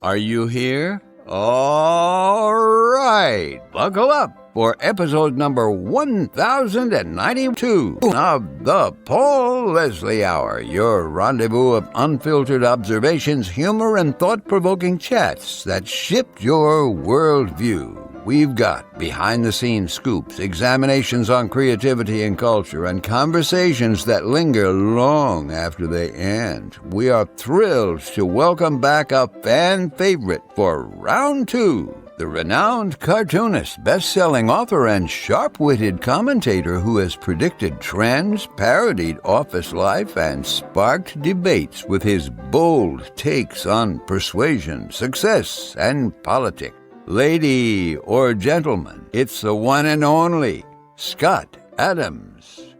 Are you here? All right, buckle up for episode number 1092 of the Paul Leslie Hour, your rendezvous of unfiltered observations, humor, and thought-provoking chats that shift your worldview. We've got behind-the-scenes scoops, examinations on creativity and culture, and conversations that linger long after they end. We are thrilled to welcome back a fan favorite for round two, the renowned cartoonist, best-selling author, and sharp-witted commentator who has predicted trends, parodied office life, and sparked debates with his bold takes on persuasion, success, and politics. Lady or gentleman, it's the one and only Scott Adams.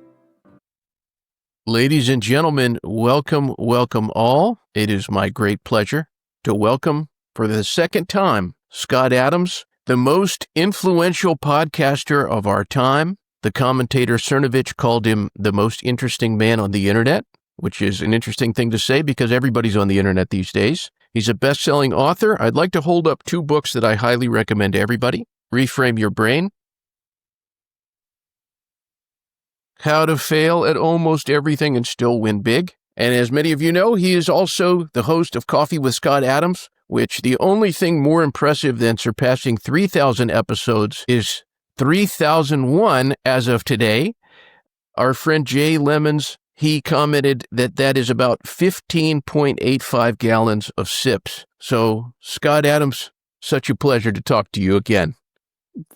Ladies and gentlemen, welcome all. It is my great pleasure to welcome for the second time Scott Adams, the most influential podcaster of our time. The commentator Cernovich called him the most interesting man on the internet, which is an interesting thing to say because everybody's on the internet these days. He's a best-selling author. I'd like to hold up two books that I highly recommend to everybody. Reframe Your Brain. How to Fail at Almost Everything and Still Win Big. And as many of you know, he is also the host of Coffee with Scott Adams, which the only thing more impressive than surpassing 3,000 episodes is 3,001 as of today. Our friend Jay Lemons, he commented that is about 15.85 gallons of sips. So, Scott Adams, such a pleasure to talk to you again.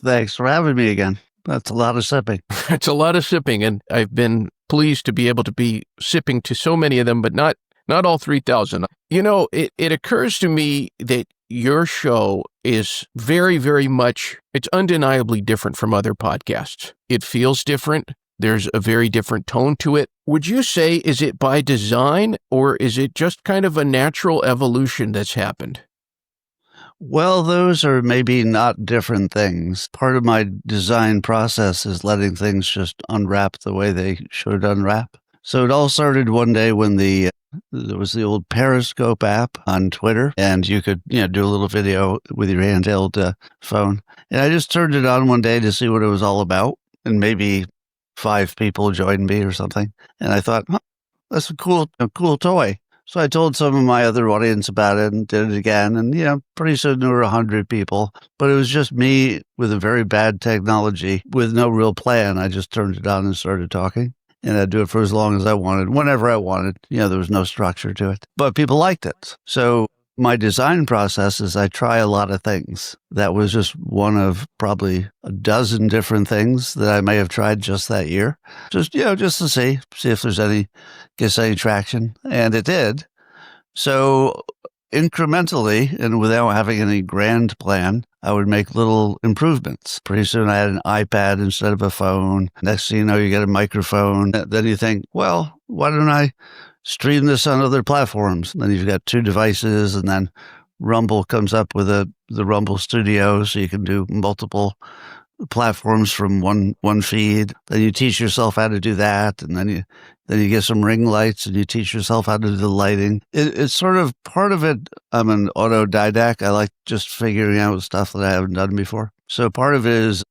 Thanks for having me again. That's a lot of sipping. It's a lot of sipping, and I've been pleased to be able to be sipping to so many of them, but not all 3,000. You know, it occurs to me that your show is very, very much, it's undeniably different from other podcasts. It feels different. There's a very different tone to it. Would you say, is it by design, or is it just kind of a natural evolution that's happened? Well, those are maybe not different things. Part of my design process is letting things just unwrap the way they should unwrap. So it all started one day when there was the old Periscope app on Twitter, and you could do a little video with your handheld phone. And I just turned it on one day to see what it was all about, and maybe 5 people joined me or something. And I thought, that's a cool toy. So I told some of my other audience about it and did it again. And, pretty soon there were 100 people. But it was just me with a very bad technology with no real plan. I just turned it on and started talking. And I'd do it for as long as I wanted, whenever I wanted. There was no structure to it. But people liked it. So my design process is I try a lot of things. That was just one of probably a dozen different things that I may have tried just that year. Just to see if there's any traction. And it did. So incrementally and without having any grand plan, I would make little improvements. Pretty soon I had an iPad instead of a phone. Next thing you know, you get a microphone. Then you think, well, why don't I stream this on other platforms? And then you've got 2 devices, and then Rumble comes up with the Rumble Studio, so you can do multiple platforms from one feed. Then you teach yourself how to do that, and then you get some ring lights, and you teach yourself how to do the lighting. It's sort of part of it. I'm an autodidact. I like just figuring out stuff that I haven't done before. So part of it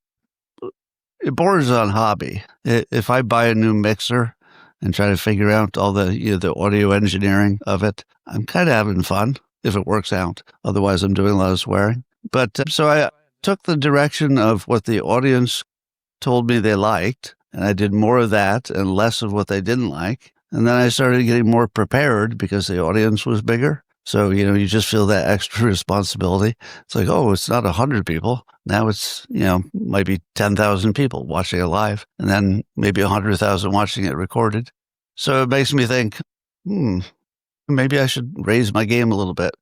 borders on hobby. If I buy a new mixer and try to figure out all the audio engineering of it, I'm kind of having fun if it works out. Otherwise, I'm doing a lot of swearing. But so I took the direction of what the audience told me they liked, and I did more of that and less of what they didn't like. And then I started getting more prepared because the audience was bigger. So, you just feel that extra responsibility. It's like, oh, it's not 100 people. Now it's, might be 10,000 people watching it live, and then maybe 100,000 watching it recorded. So it makes me think, maybe I should raise my game a little bit.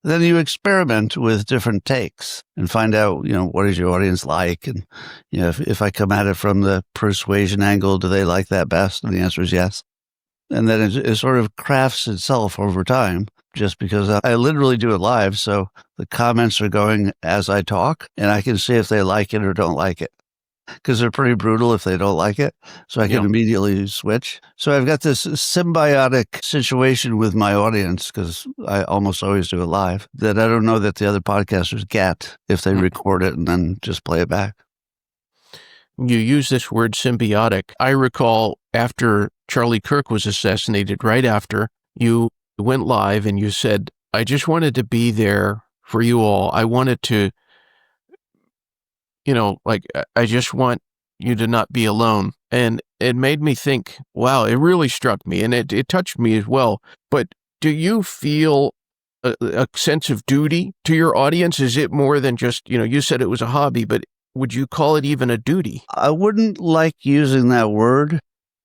Then you experiment with different takes and find out, what is your audience like? And, if I come at it from the persuasion angle, do they like that best? And the answer is yes. And then it sort of crafts itself over time, just because I literally do it live. So the comments are going as I talk, and I can see if they like it or don't like it. because they're pretty brutal if they don't like it. So I can immediately switch. So I've got this symbiotic situation with my audience, because I almost always do it live, that I don't know that the other podcasters get if they record it and then just play it back. You use this word symbiotic. I recall after Charlie Kirk was assassinated, right after, you went live and you said, I just wanted to be there for you all. I wanted to, I just want you to not be alone. And it made me think, wow, it really struck me, and it touched me as well. But do you feel a sense of duty to your audience? Is it more than just, you said it was a hobby, but would you call it even a duty? I wouldn't like using that word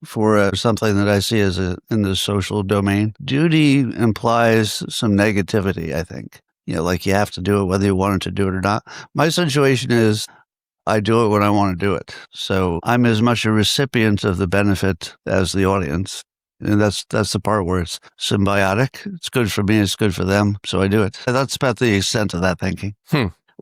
for something that I see as in the social domain. Duty implies some negativity, I think. Like you have to do it whether you wanted to do it or not. My situation is I do it when I want to do it. So I'm as much a recipient of the benefit as the audience. And that's the part where it's symbiotic. It's good for me, it's good for them, so I do it. That's about the extent of that thinking.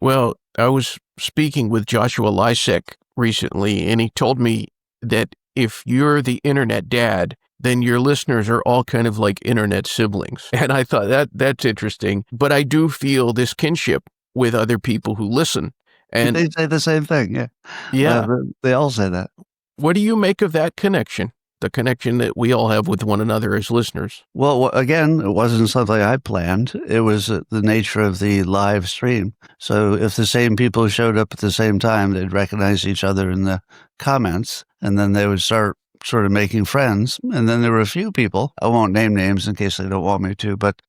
Well, I was speaking with Joshua Lysek recently, and he told me that if you're the internet dad, then your listeners are all kind of like internet siblings. And I thought that's interesting. But I do feel this kinship with other people who listen. And they say the same thing, yeah. Yeah. They all say that. What do you make of that connection? The connection that we all have with one another as listeners? Well, again, it wasn't something I planned. It was the nature of the live stream. So if the same people showed up at the same time, they'd recognize each other in the comments, and then they would start sort of making friends. And then there were a few people, I won't name names in case they don't want me to, but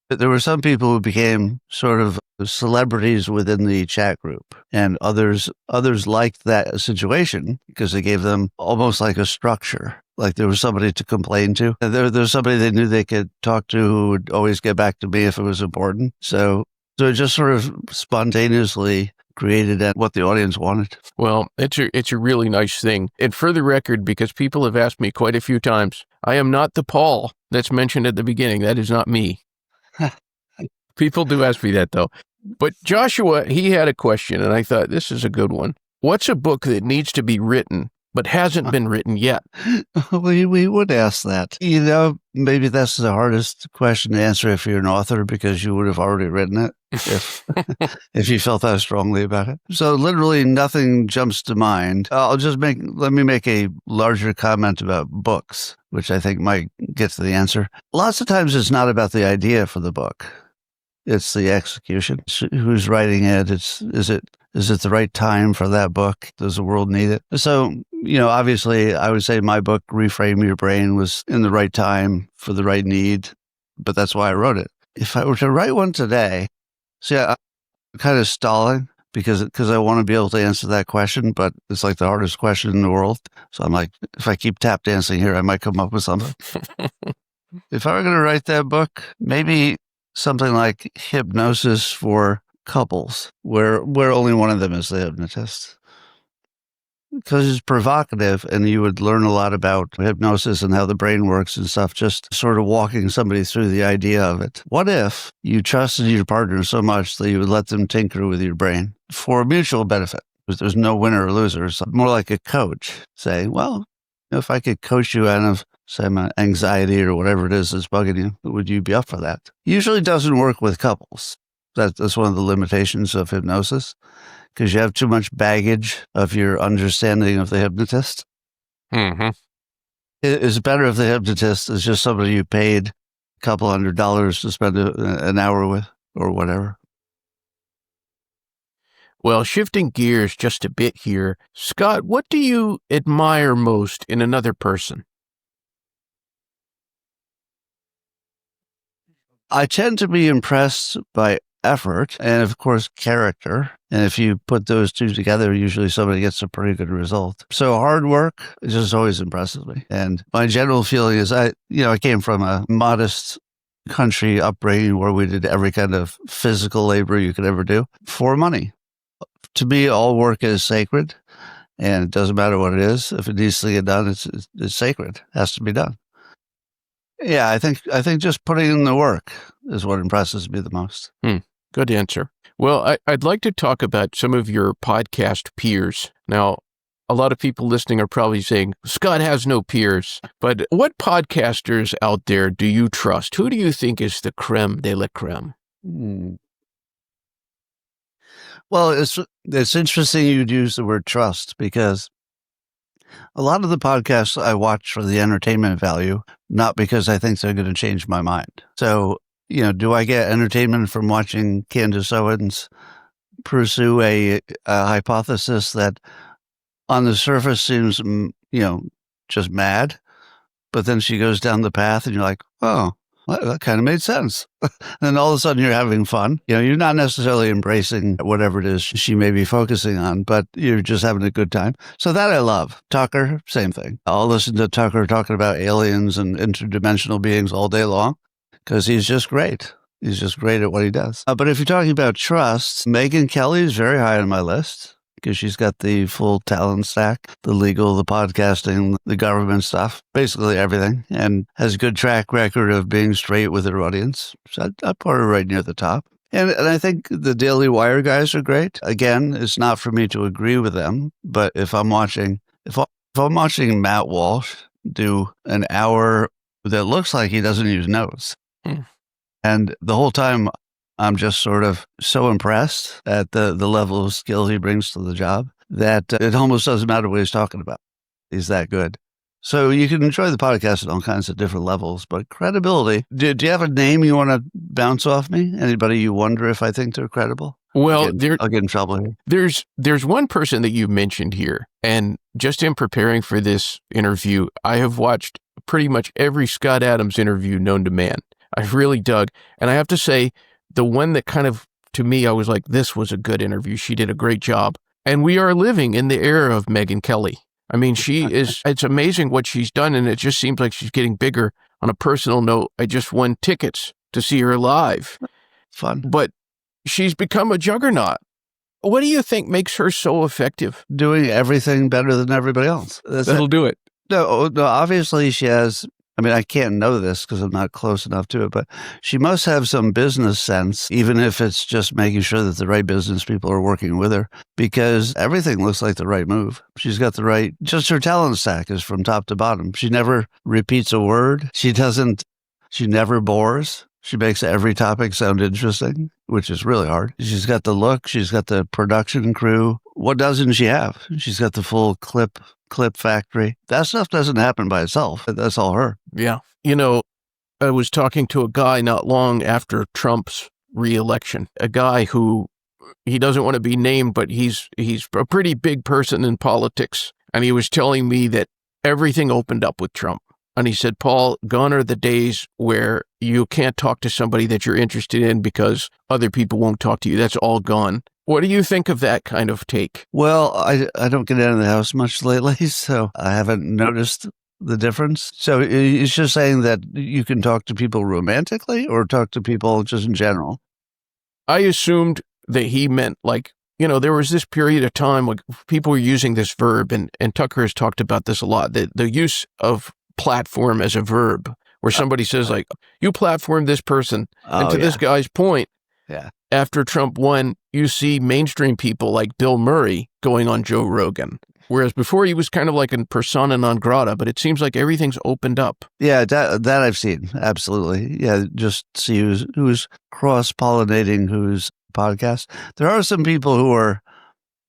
there were some people who became sort of celebrities within the chat group, and others liked that situation because it gave them almost like a structure. Like there was somebody to complain to. There was somebody they knew they could talk to who would always get back to me if it was important. So it just sort of spontaneously created what the audience wanted. Well, it's a really nice thing. And for the record, because people have asked me quite a few times, I am not the Paul that's mentioned at the beginning. That is not me. People do ask me that, though. But Joshua, he had a question, and I thought, this is a good one. What's a book that needs to be written but hasn't been written yet? We would ask that. Maybe that's the hardest question to answer if you're an author, because you would have already written it if you felt that strongly about it. So literally nothing jumps to mind. Let me make a larger comment about books, which I think might get to the answer. Lots of times it's not about the idea for the book. It's the execution. Who's writing it? Is it the right time for that book? Does the world need it? So, obviously I would say my book, Reframe Your Brain, was in the right time for the right need, but that's why I wrote it. If I were to write one today, I'm kind of stalling because I want to be able to answer that question, but it's like the hardest question in the world. So I'm like, if I keep tap dancing here, I might come up with something. If I were going to write that book, maybe something like hypnosis for couples, where only one of them is the hypnotist. Because it's provocative, and you would learn a lot about hypnosis and how the brain works and stuff, just sort of walking somebody through the idea of it. What if you trusted your partner so much that you would let them tinker with your brain for mutual benefit? Because there's no winner or loser. It's more like a coach saying, well, if I could coach you out of some anxiety or whatever it is that's bugging you, would you be up for that? Usually doesn't work with couples. That's one of the limitations of hypnosis, because you have too much baggage of your understanding of the hypnotist. Mm-hmm. It's better if the hypnotist is just somebody you paid a couple $100 to spend an hour with or whatever. Well, shifting gears just a bit here, Scott, what do you admire most in another person? I tend to be impressed by effort and, of course, character. And if you put those two together, usually somebody gets a pretty good result. So hard work just always impresses me. And my general feeling is I came from a modest country upbringing where we did every kind of physical labor you could ever do for money. To me, all work is sacred, and it doesn't matter what it is. If it needs to get done, it's sacred. It has to be done. Yeah, I think just putting in the work is what impresses me the most. Good answer. Well, I'd like to talk about some of your podcast peers. Now, a lot of people listening are probably saying, Scott has no peers. But what podcasters out there do you trust? Who do you think is the creme de la creme? Well, it's interesting you'd use the word trust, because a lot of the podcasts I watch for the entertainment value, not because I think they're going to change my mind. So, do I get entertainment from watching Candace Owens pursue a hypothesis that on the surface seems, just mad, but then she goes down the path and you're like, oh, well, that kind of made sense. And all of a sudden you're having fun. You're not necessarily embracing whatever it is she may be focusing on, but you're just having a good time. So that I love. Tucker, same thing. I'll listen to Tucker talking about aliens and interdimensional beings all day long because he's just great. He's just great at what he does. But if you're talking about trust, Megyn Kelly is very high on my list because she's got the full talent stack, the legal, the podcasting, the government stuff, basically everything, and has a good track record of being straight with her audience. So I'd put her right near the top. And I think the Daily Wire guys are great. Again, it's not for me to agree with them, but if I'm watching Matt Walsh do an hour that looks like he doesn't use notes, and the whole time I'm just sort of so impressed at the level of skill he brings to the job that it almost doesn't matter what he's talking about. He's that good. So you can enjoy the podcast at all kinds of different levels, but credibility, do you have a name you want to bounce off me? Anybody you wonder if I think they're credible? Well, I'll get in trouble here. There's one person that you mentioned here, and just in preparing for this interview, I have watched pretty much every Scott Adams interview known to man. I've really dug, and I have to say, the one that kind of, to me, I was like, this was a good interview. She did a great job. And we are living in the era of Megyn Kelly. I mean, it's amazing what she's done, and it just seems like she's getting bigger. On a personal note, I just won tickets to see her live. Fun. But she's become a juggernaut. What do you think makes her so effective? Doing everything better than everybody else. That'll do it. No, obviously she has... I mean, I can't know this because I'm not close enough to it, but she must have some business sense, even if it's just making sure that the right business people are working with her, because everything looks like the right move. She's got the right, just her talent stack is from top to bottom. She never repeats a word. She never bores. She makes every topic sound interesting, which is really hard. She's got the look. She's got the production crew. What doesn't she have? She's got the full clip factory. That stuff doesn't happen by itself. That's all her. Yeah. I was talking to a guy not long after Trump's re-election, a guy who, he doesn't want to be named, but he's a pretty big person in politics. And he was telling me that everything opened up with Trump. And he said, Paul, gone are the days where you can't talk to somebody that you're interested in because other people won't talk to you. That's all gone. What do you think of that kind of take? Well, I don't get out of the house much lately, so I haven't noticed the difference. So it's just saying that you can talk to people romantically or talk to people just in general? I assumed that he meant there was this period of time when people were using this verb, and Tucker has talked about this a lot, the use of platform as a verb, where somebody says you platform this person. And to this guy's point, after Trump won, you see mainstream people like Bill Murray going on Joe Rogan. Whereas before he was kind of like a persona non grata, but it seems like everything's opened up. Yeah, that I've seen. Absolutely. Yeah, just see who's cross-pollinating whose podcast. There are some people who are,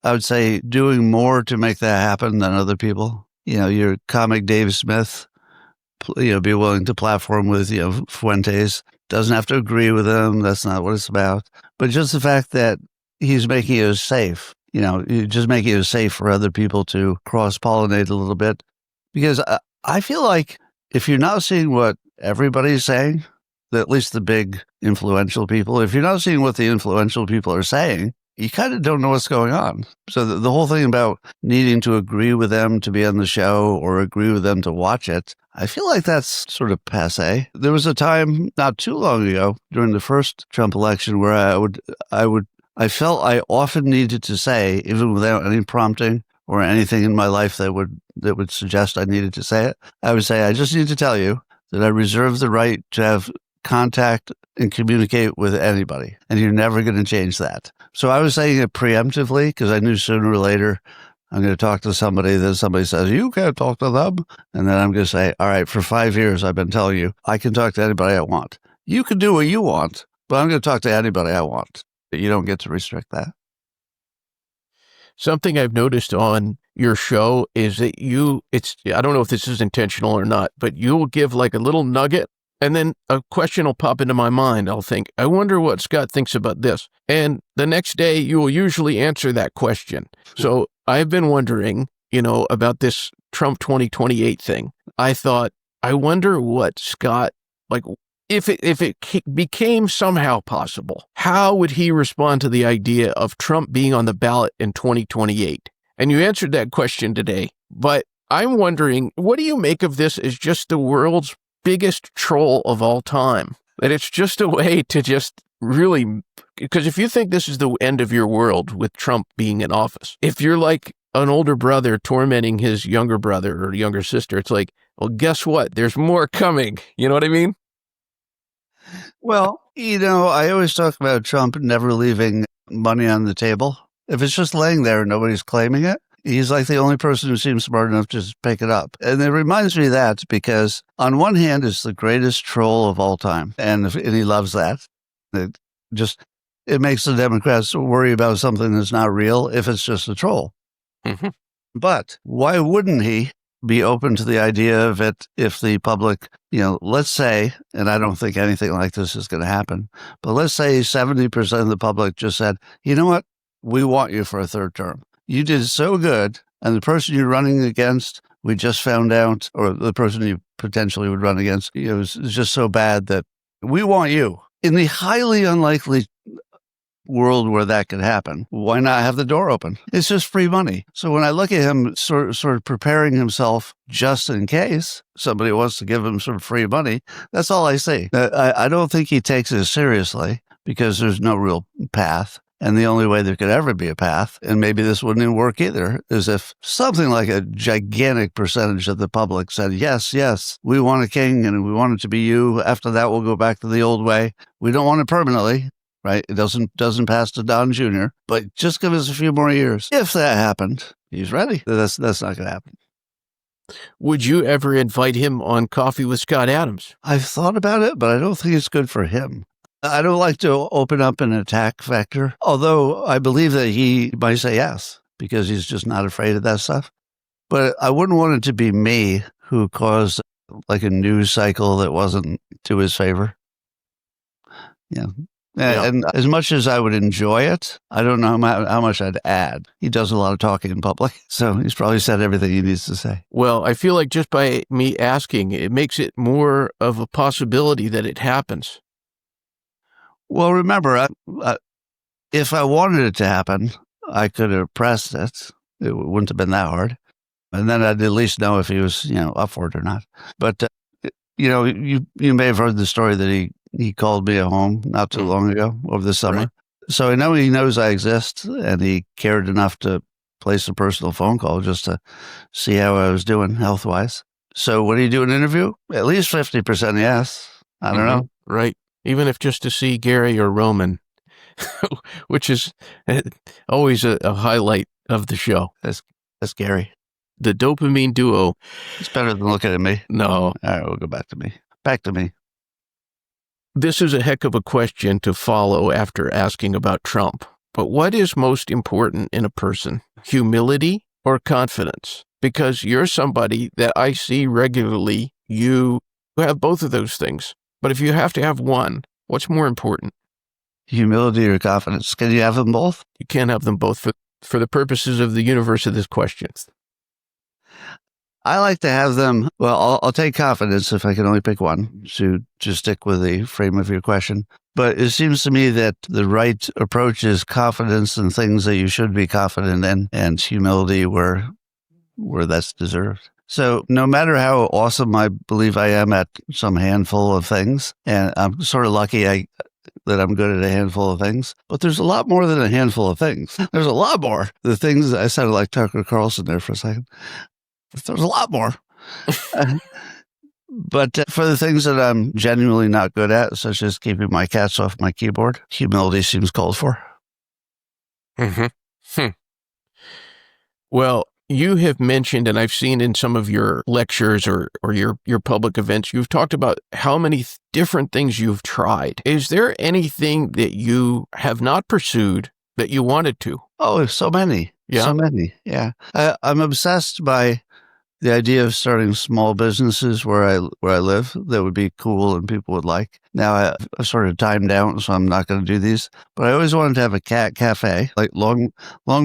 I would say, doing more to make that happen than other people. Your comic Dave Smith, be willing to platform with, Fuentes. Doesn't have to agree with him. That's not what it's about. But just the fact that he's making it safe, just making it safe for other people to cross-pollinate a little bit. Because I feel like if you're not seeing what everybody's saying, at least the big influential people, if you're not seeing what the influential people are saying, you kind of don't know what's going on. So the whole thing about needing to agree with them to be on the show or agree with them to watch it, I feel like that's sort of passé. There was a time not too long ago during the first Trump election where I felt I often needed to say, even without any prompting or anything in my life that would suggest I needed to say it, I would say, I just need to tell you that I reserve the right to have contact and communicate with anybody, and you're never going to change that. So I was saying it preemptively because I knew sooner or later I'm going to talk to somebody, then somebody says, you can't talk to them. And then I'm going to say, all right, for 5 years, I've been telling you, I can talk to anybody I want. You can do what you want, but I'm going to talk to anybody I want. You don't get to restrict that. Something I've noticed on your show is that I don't know if this is intentional or not, but you'll give like a little nugget and then a question will pop into my mind. I'll think, I wonder what Scott thinks about this. And the next day you will usually answer that question. So I've been wondering, about this Trump 2028 thing. I thought, I wonder what Scott, like, if it became somehow possible, how would he respond to the idea of Trump being on the ballot in 2028? And you answered that question today, but I'm wondering, what do you make of this as just the world's biggest troll of all time? That it's just a way to just really, because if you think this is the end of your world with Trump being in office, if you're like an older brother tormenting his younger brother or younger sister, it's like, well, guess what? There's more coming. You know what I mean? Well, I always talk about Trump never leaving money on the table. If it's just laying there and nobody's claiming it, he's like the only person who seems smart enough to just pick it up. And it reminds me of that because on one hand, it's the greatest troll of all time. And he loves that. It makes the Democrats worry about something that's not real if it's just a troll. Mm-hmm. But why wouldn't he be open to the idea of it if the public, let's say, and I don't think anything like this is going to happen, but let's say 70% of the public just said, you know what? We want you for a third term. You did so good. And the person you're running against, we just found out, or the person you potentially would run against, is just so bad that we want you. In the highly unlikely world where that could happen, why not have the door open? It's just free money. So when I look at him sort of preparing himself just in case somebody wants to give him some free money, that's all I see. I don't think he takes it seriously because there's no real path. And the only way there could ever be a path, and maybe this wouldn't even work either, is if something like a gigantic percentage of the public said, yes, we want a king and we want it to be you. After that, we'll go back to the old way. We don't want it permanently. Right? It doesn't pass to Don Jr., but just give us a few more years. If that happened, he's ready. That's not going to happen. Would you ever invite him on Coffee with Scott Adams? I've thought about it, but I don't think it's good for him. I don't like to open up an attack vector, although I believe that he might say yes, because he's just not afraid of that stuff. But I wouldn't want it to be me who caused like a news cycle that wasn't to his favor. Yeah. And as much as I would enjoy it, I don't know how much I'd add. He does a lot of talking in public, so he's probably said everything he needs to say. Well, I feel like just by me asking, it makes it more of a possibility that it happens. Well, remember, if I wanted it to happen, I could have pressed it. It wouldn't have been that hard. And then I'd at least know if he was, up for it or not. But, you may have heard the story that he called me at home not too long ago over the summer. Right. So I know he knows I exist, and he cared enough to place a personal phone call just to see how I was doing health-wise. So would he do an interview? At least 50% yes. I don't know. Right. Even if just to see Gary or Roman, which is always a highlight of the show. That's Gary. The dopamine duo. It's better than looking at me. No. All right, we'll go back to me. Back to me. This is a heck of a question to follow after asking about Trump. But what is most important in a person? Humility or confidence? Because you're somebody that I see regularly. You have both of those things. But if you have to have one, what's more important? Humility or confidence? Can you have them both? You can't have them both for the purposes of the universe of this question. I like to have them. Well, I'll take confidence if I can only pick one to stick with the frame of your question. But it seems to me that the right approach is confidence in things that you should be confident in, and humility where that's deserved. So no matter how awesome I believe I am at some handful of things, and I'm sort of lucky that I'm good at a handful of things, but there's a lot more than a handful of things. There's a lot more. The things, I sounded like Tucker Carlson there for a second. There's a lot more. But for the things that I'm genuinely not good at, such as keeping my cats off my keyboard, humility seems called for. Mm-hmm. Well, you have mentioned, and I've seen in some of your lectures or your public events, you've talked about how many different things you've tried. Is there anything that you have not pursued that you wanted to? Oh, so many. Yeah. So many. Yeah. I'm obsessed by the idea of starting small businesses where I live that would be cool and people would like. Now I sort of timed out, so I'm not going to do these. But I always wanted to have a cat cafe, like long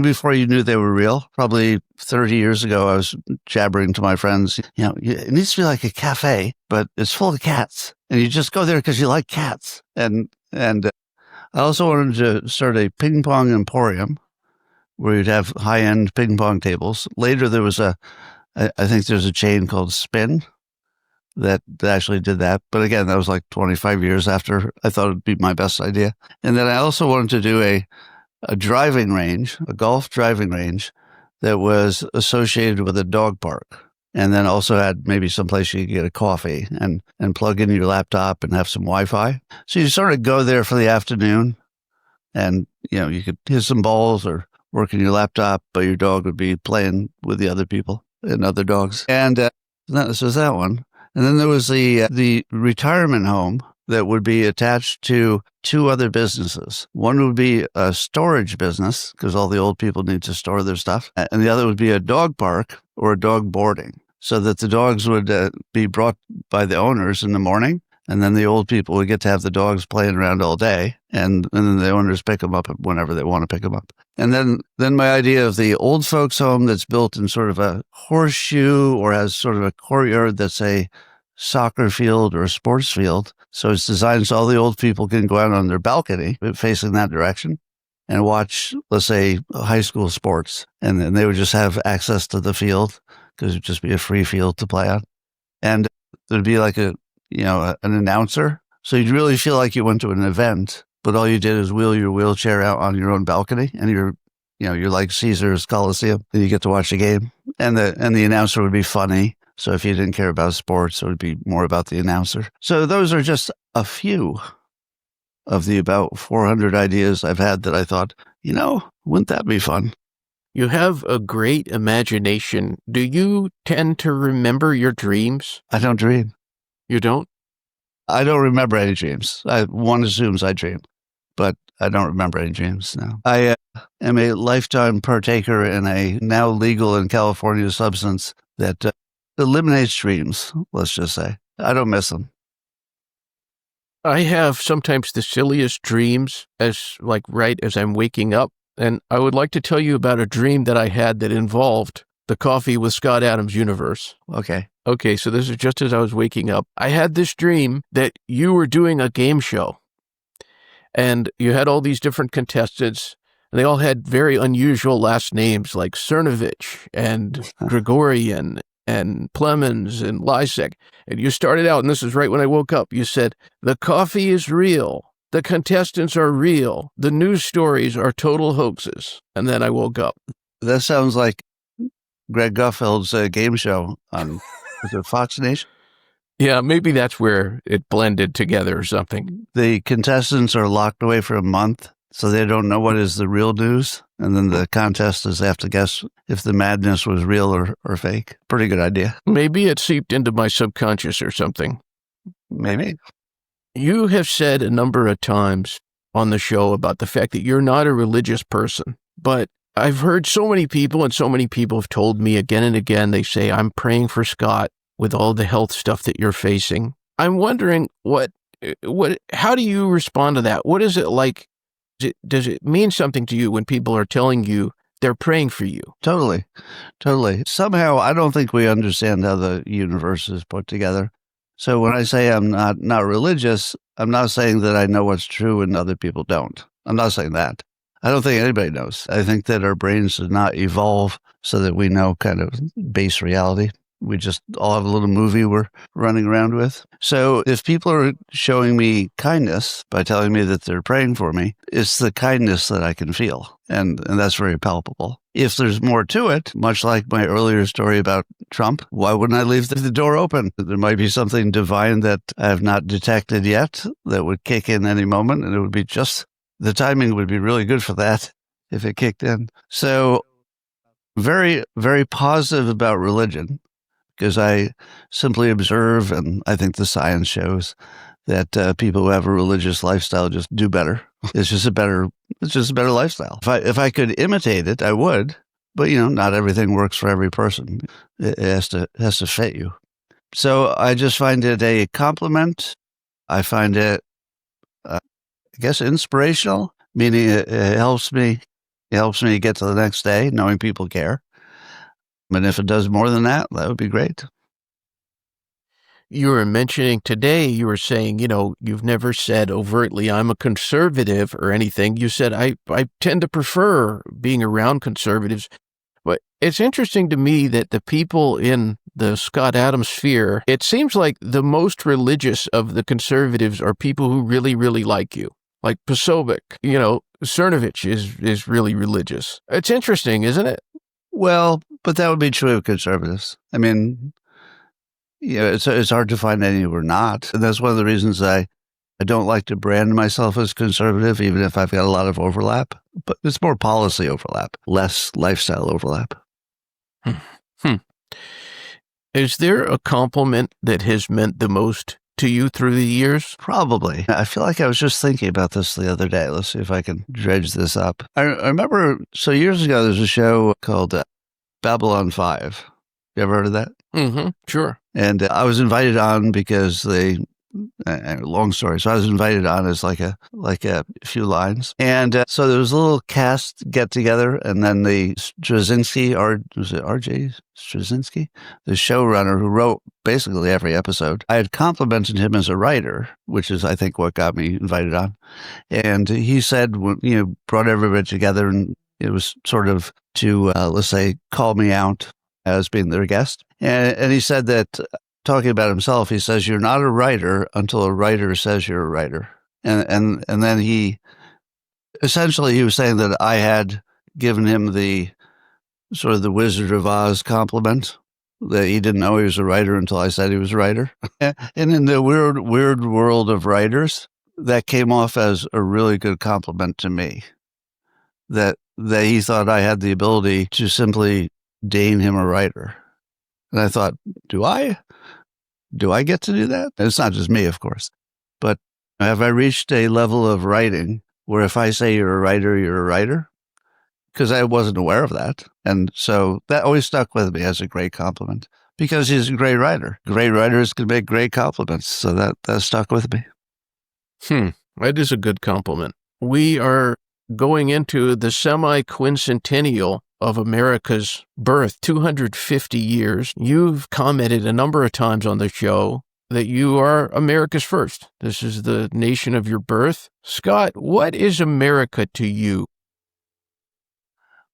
before you knew they were real. Probably 30 years ago, I was jabbering to my friends, it needs to be like a cafe, but it's full of cats, and you just go there because you like cats. And I also wanted to start a ping pong emporium where you'd have high-end ping pong tables. Later, there was I think there's a chain called Spin that actually did that. But again, that was like 25 years after I thought it'd be my best idea. And then I also wanted to do a driving range, a golf driving range that was associated with a dog park. And then also had maybe someplace you could get a coffee and plug in your laptop and have some Wi-Fi. So you sort of go there for the afternoon and, you could hit some balls or work in your laptop, but your dog would be playing with the other people and other dogs. And that was that one. And then there was the retirement home that would be attached to two other businesses. One would be a storage business because all the old people need to store their stuff. And the other would be a dog park or a dog boarding so that the dogs would be brought by the owners in the morning. And then the old people would get to have the dogs playing around all day. And then the owners pick them up whenever they want to pick them up. And then my idea of the old folks home that's built in sort of a horseshoe or has sort of a courtyard that's a soccer field or a sports field. So it's designed so all the old people can go out on their balcony facing that direction and watch, let's say, high school sports. And then they would just have access to the field because it would just be a free field to play on. And there'd be like an announcer. So you'd really feel like you went to an event, but all you did is wheel your wheelchair out on your own balcony and you're like Caesar's Coliseum and you get to watch the game. And the announcer would be funny. So if you didn't care about sports, it would be more about the announcer. So those are just a few of the about 400 ideas I've had that I thought, wouldn't that be fun? You have a great imagination. Do you tend to remember your dreams? I don't dream. You don't? I don't remember any dreams. One assumes I dream, but I don't remember any dreams now. I am a lifetime partaker in a now legal in California substance that eliminates dreams, let's just say. I don't miss them. I have sometimes the silliest dreams right as I'm waking up. And I would like to tell you about a dream that I had that involved the Coffee with Scott Adams universe. Okay, so this is just as I was waking up. I had this dream that you were doing a game show. And you had all these different contestants, and they all had very unusual last names like Cernovich and Gregorian and Plemons and Lysek. And you started out, and this is right when I woke up, you said, the coffee is real. The contestants are real. The news stories are total hoaxes. And then I woke up. That sounds like Greg Gutfeld's game show on is it Fox Nation? Yeah, maybe that's where it blended together or something. The contestants are locked away for a month, so they don't know what is the real news. And then the contestants have to guess if the madness was real or fake. Pretty good idea. Maybe it seeped into my subconscious or something. Maybe. You have said a number of times on the show about the fact that you're not a religious person, but I've heard so many people, and so many people have told me again and again, they say, I'm praying for Scott with all the health stuff that you're facing. I'm wondering how do you respond to that? What is it like? Does it mean something to you when people are telling you they're praying for you? Totally. Somehow, I don't think we understand how the universe is put together. So when I say I'm not religious, I'm not saying that I know what's true and other people don't. I'm not saying that. I don't think anybody knows. I think that our brains did not evolve so that we know kind of base reality. We just all have a little movie we're running around with. So if people are showing me kindness by telling me that they're praying for me, it's the kindness that I can feel. And that's very palpable. If there's more to it, much like my earlier story about Trump, why wouldn't I leave the door open? There might be something divine that I have not detected yet that would kick in any moment. And it would be the timing would be really good for that if it kicked in. So very, very positive about religion because I simply observe, and I think the science shows that people who have a religious lifestyle just do better. It's just a better lifestyle. If I could imitate it, I would. But not everything works for every person. It has to fit you. So I just find it a compliment. I find it, I guess, inspirational, meaning it helps me. It helps me get to the next day knowing people care. And if it does more than that, that would be great. You were mentioning today, you were saying, you've never said overtly, I'm a conservative or anything. You said, I tend to prefer being around conservatives. But it's interesting to me that the people in the Scott Adams sphere, it seems like the most religious of the conservatives are people who really, really like you. Like Posobiec, Cernovich is really religious. It's interesting, isn't it? Well, but that would be true of conservatives. I mean, it's hard to find any who are not. And that's one of the reasons I don't like to brand myself as conservative, even if I've got a lot of overlap. But it's more policy overlap, less lifestyle overlap. Is there a compliment that has meant the most to you through the years? Probably. I feel like I was just thinking about this the other day. Let's see if I can dredge this up. I remember, so years ago, there's a show called Babylon 5. You ever heard of that? Mm-hmm. Sure. And I was invited on because long story. So I was invited on as like a few lines. And so there was a little cast get together. And then the Straczynski, was it R.J. Straczynski? The showrunner who wrote basically every episode. I had complimented him as a writer, which is, I think, what got me invited on. And he said, brought everybody together, and it was sort of to, let's say, call me out as being their guest. And he said that, talking about himself, he says, you're not a writer until a writer says you're a writer. And then he was saying that I had given him the sort of the Wizard of Oz compliment, that he didn't know he was a writer until I said he was a writer. And in the weird world of writers, that came off as a really good compliment to me, that he thought I had the ability to simply deign him a writer. And I thought, do I get to do that? And it's not just me, of course, but have I reached a level of writing where if I say you're a writer, you're a writer? Because I wasn't aware of that. And so that always stuck with me as a great compliment, because he's a great writer. Great writers can make great compliments. So that stuck with me. That is a good compliment. We are going into the semi-quincentennial of America's birth, 250 years. You've commented a number of times on the show that you are America's first. This is the nation of your birth. Scott, what is America to you?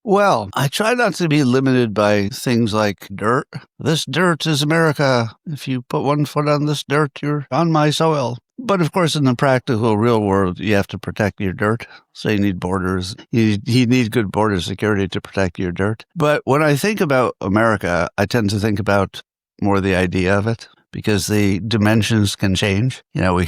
Well, I try not to be limited by things like dirt. This dirt is America. If you put one foot on this dirt, you're on my soil. But of course, in the practical real world, you have to protect your dirt. So you need borders. You need good border security to protect your dirt. But when I think about America, I tend to think about more the idea of it, because the dimensions can change. We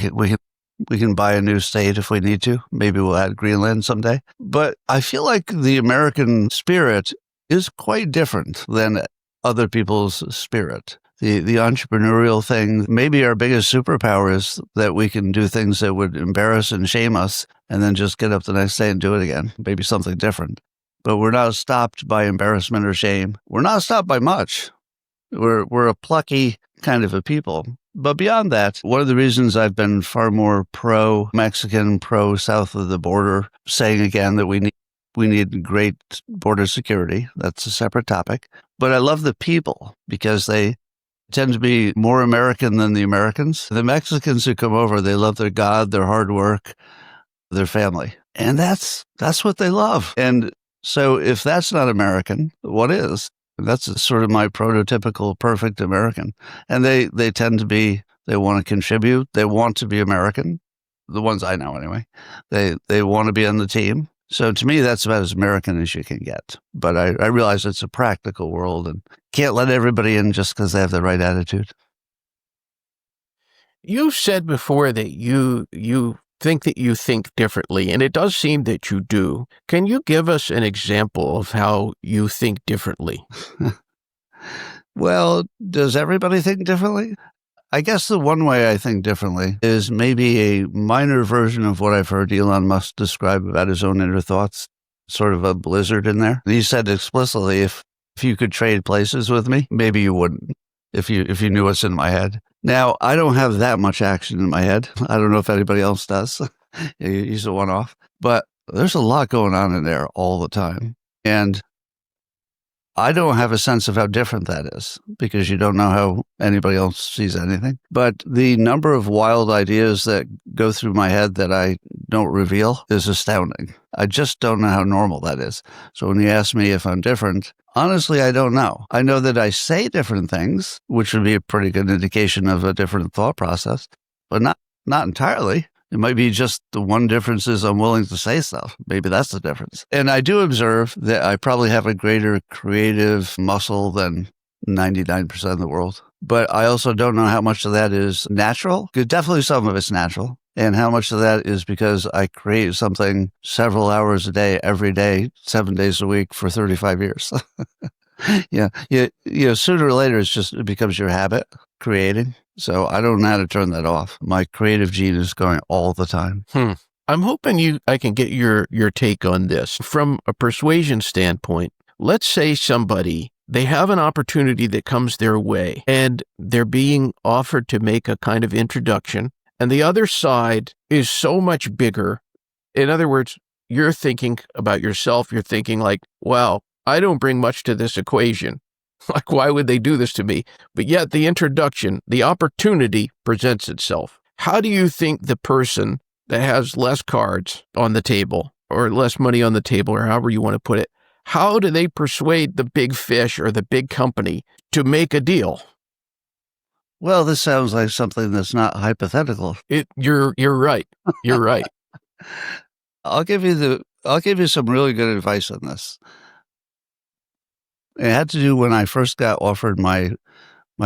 can buy a new state if we need to. Maybe we'll add Greenland someday. But I feel like the American spirit is quite different than other people's spirit. The entrepreneurial thing, maybe our biggest superpower is that we can do things that would embarrass and shame us and then just get up the next day and do it again. Maybe something different. But we're not stopped by embarrassment or shame. We're not stopped by much. We're a plucky kind of a people. But beyond that, one of the reasons I've been far more pro-Mexican, pro-south of the border, saying again that we need great border security. That's a separate topic. But I love the people because they tend to be more American than the Americans. The Mexicans who come over, they love their God, their hard work, their family. And that's what they love. And so if that's not American, what is? That's sort of my prototypical perfect American. And they tend to be, they want to contribute. They want to be American. The ones I know anyway. They want to be on the team. So to me, that's about as American as you can get. But I realize it's a practical world and can't let everybody in just because they have the right attitude. You said before that you think that you think differently, and it does seem that you do. Can you give us an example of how you think differently? Well, does everybody think differently? I guess the one way I think differently is maybe a minor version of what I've heard Elon Musk describe about his own inner thoughts, sort of a blizzard in there. He said explicitly, if you could trade places with me, maybe you wouldn't, if you knew what's in my head. Now, I don't have that much action in my head. I don't know if anybody else does. He's a one-off. But there's a lot going on in there all the time. And I don't have a sense of how different that is because you don't know how anybody else sees anything. But the number of wild ideas that go through my head that I don't reveal is astounding. I just don't know how normal that is. So when you ask me if I'm different, honestly, I don't know. I know that I say different things, which would be a pretty good indication of a different thought process, but not entirely. It might be just the one difference is I'm willing to say stuff. Maybe that's the difference. And I do observe that I probably have a greater creative muscle than 99% of the world. But I also don't know how much of that is natural. Definitely some of it's natural. And how much of that is because I create something several hours a day, every day, 7 days a week for 35 years. Yeah. Sooner or later, it becomes your habit creating. So I don't know how to turn that off. My creative gene is going all the time. I'm hoping I can get your take on this. From a persuasion standpoint, let's say somebody, they have an opportunity that comes their way and they're being offered to make a kind of introduction, and the other side is so much bigger. In other words, you're thinking about yourself. You're thinking like, wow, I don't bring much to this equation. Like, why would they do this to me? But yet the introduction, the opportunity presents itself. How do you think the person that has less cards on the table or less money on the table, or however you want to put it, how do they persuade the big fish or the big company to make a deal? Well, this sounds like something that's not hypothetical. You're right. You're right. I'll give you some really good advice on this. It had to do when I first got offered my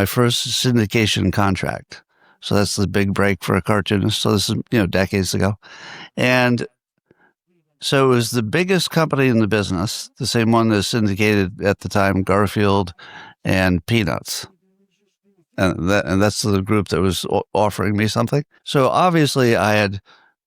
first syndication contract. So that's the big break for a cartoonist. So this is, decades ago. And so it was the biggest company in the business, the same one that syndicated at the time, Garfield and Peanuts. And that's the group that was offering me something. So obviously I had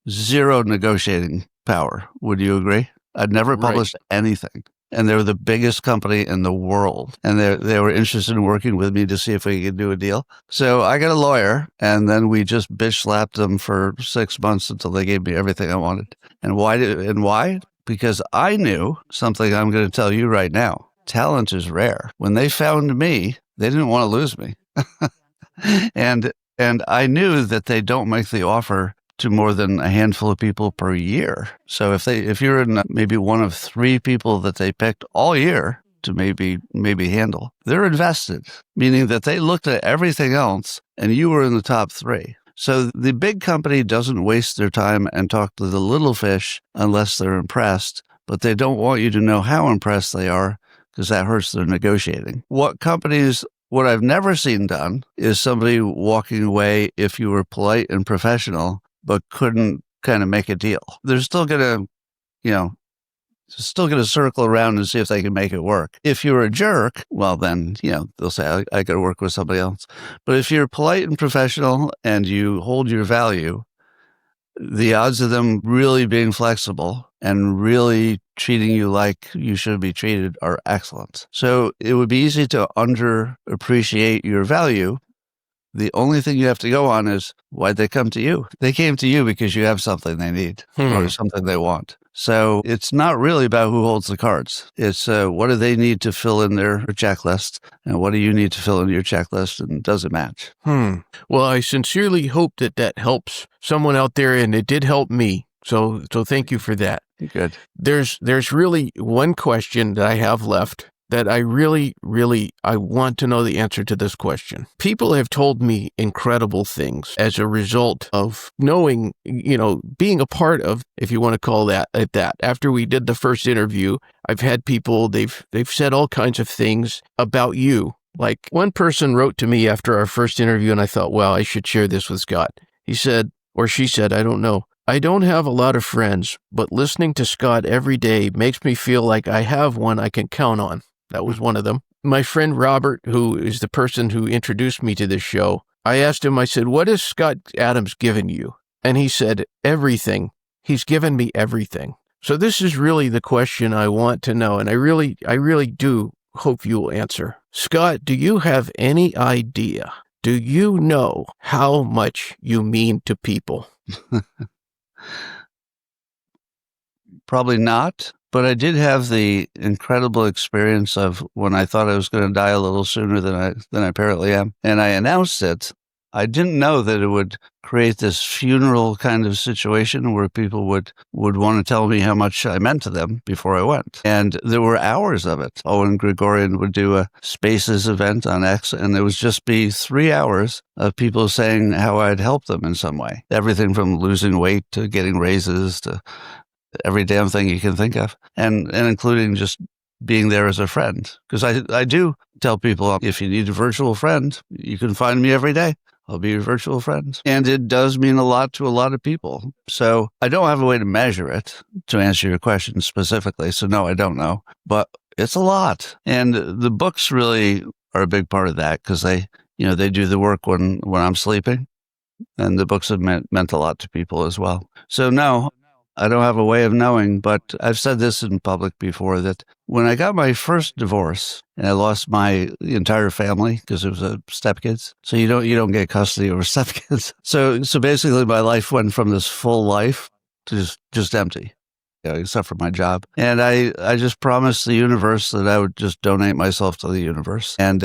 zero negotiating power. Would you agree? I'd never published anything. And they were the biggest company in the world. And they were interested in working with me to see if we could do a deal. So I got a lawyer, and then we just bitch slapped them for 6 months until they gave me everything I wanted. And why? Because I knew something I'm going to tell you right now. Talent is rare. When they found me, they didn't want to lose me. And I knew that they don't make the offer to more than a handful of people per year. So if you're in maybe one of 3 people that they picked all year to maybe handle, they're invested, meaning that they looked at everything else and you were in the top 3. So the big company doesn't waste their time and talk to the little fish unless they're impressed, but they don't want you to know how impressed they are because that hurts their negotiating. What I've never seen done is somebody walking away if you were polite and professional but couldn't kind of make a deal. They're still going to circle around and see if they can make it work. If you're a jerk, well, then, they'll say, I got to work with somebody else. But if you're polite and professional and you hold your value, the odds of them really being flexible and really treating you like you should be treated are excellent. So it would be easy to underappreciate your value. The only thing you have to go on is, why'd they come to you? They came to you because you have something they need or something they want. So it's not really about who holds the cards. It's what do they need to fill in their checklist, and what do you need to fill in your checklist, and does it match? Well, I sincerely hope that helps someone out there, and it did help me. So thank you for that. Good. There's really one question that I have left that I really want to know the answer to this question. People have told me incredible things as a result of knowing, being a part of, if you want to call that at that. After we did the first interview, I've had people, they've said all kinds of things about you. Like one person wrote to me after our first interview, and I thought, well, I should share this with Scott. He said, or she said, I don't know, I don't have a lot of friends, but listening to Scott every day makes me feel like I have one I can count on. That was one of them. My friend Robert, who is the person who introduced me to this show, I asked him, I said, what has Scott Adams given you? And he said, everything. He's given me everything. So this is really the question I want to know, and I really do hope you will answer. Scott, do you have any idea? Do you know how much you mean to people? Probably not, but I did have the incredible experience of when I thought I was going to die a little sooner than I apparently am, and I announced it. I didn't know that it would create this funeral kind of situation where people would want to tell me how much I meant to them before I went. And there were hours of it. Owen Gregorian would do a Spaces event on X, and there would just be 3 hours of people saying how I'd helped them in some way. Everything from losing weight to getting raises to every damn thing you can think of, and including just being there as a friend. Because I do tell people, if you need a virtual friend, you can find me every day. I'll be your virtual friend. And it does mean a lot to a lot of people. So I don't have a way to measure it, to answer your question specifically. So no, I don't know. But it's a lot. And the books really are a big part of that, because they do the work when I'm sleeping. And the books have meant a lot to people as well. So no, I don't have a way of knowing, but I've said this in public before, that when I got my first divorce and I lost my entire family because it was stepkids, so you don't get custody over stepkids. So basically my life went from this full life to just empty, except for my job. And I just promised the universe that I would just donate myself to the universe. And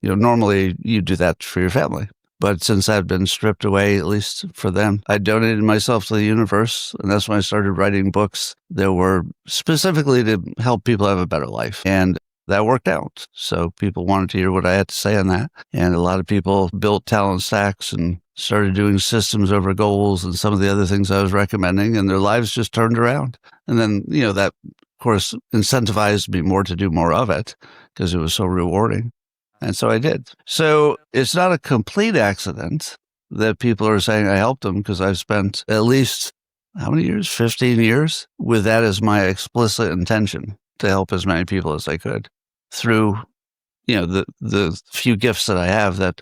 normally you do that for your family. But since I've been stripped away, at least for them, I donated myself to the universe. And that's when I started writing books that were specifically to help people have a better life. And that worked out. So people wanted to hear what I had to say on that. And a lot of people built talent stacks and started doing systems over goals and some of the other things I was recommending. And their lives just turned around. And then, that, of course, incentivized me more to do more of it because it was so rewarding. And so I did. So it's not a complete accident that people are saying I helped them, because I've spent at least, how many years? 15 years with that as my explicit intention, to help as many people as I could through, the few gifts that I have that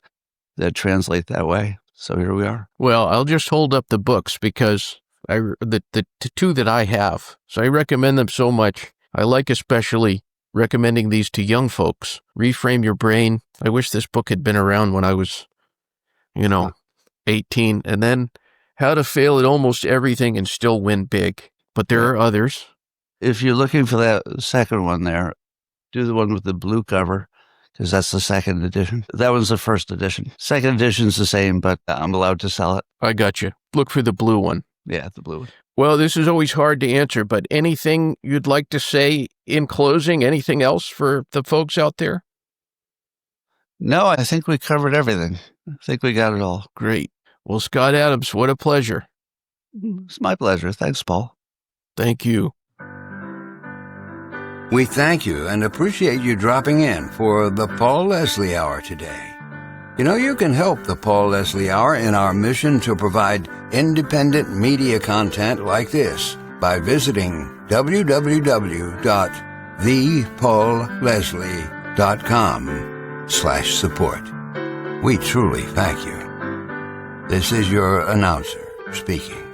translate that way. So here we are. Well, I'll just hold up the books, because the two that I have, so I recommend them so much. I like especially recommending these to young folks. Reframe Your Brain. I wish this book had been around when I was, 18. And then How to Fail at Almost Everything and Still Win Big. But there are others. If you're looking for that second one there, do the one with the blue cover, because that's the second edition. That one's the first edition. Second edition's the same, but I'm allowed to sell it. I got you. Look for the blue one. Yeah, the blue one. Well, this is always hard to answer, but anything you'd like to say in closing? Anything else for the folks out there? No, I think we covered everything. I think we got it all. Great. Well, Scott Adams, what a pleasure. It's my pleasure. Thanks, Paul. Thank you. We thank you and appreciate you dropping in for the Paul Leslie Hour today. You can help the Paul Leslie Hour in our mission to provide independent media content like this by visiting www.thepaulleslie.com/support. We truly thank you. This is your announcer speaking.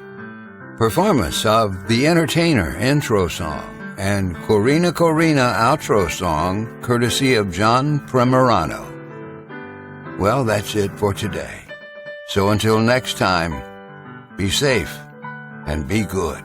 Performance of The Entertainer intro song and Corina outro song, courtesy of John Premerano. Well, that's it for today. So until next time, be safe and be good.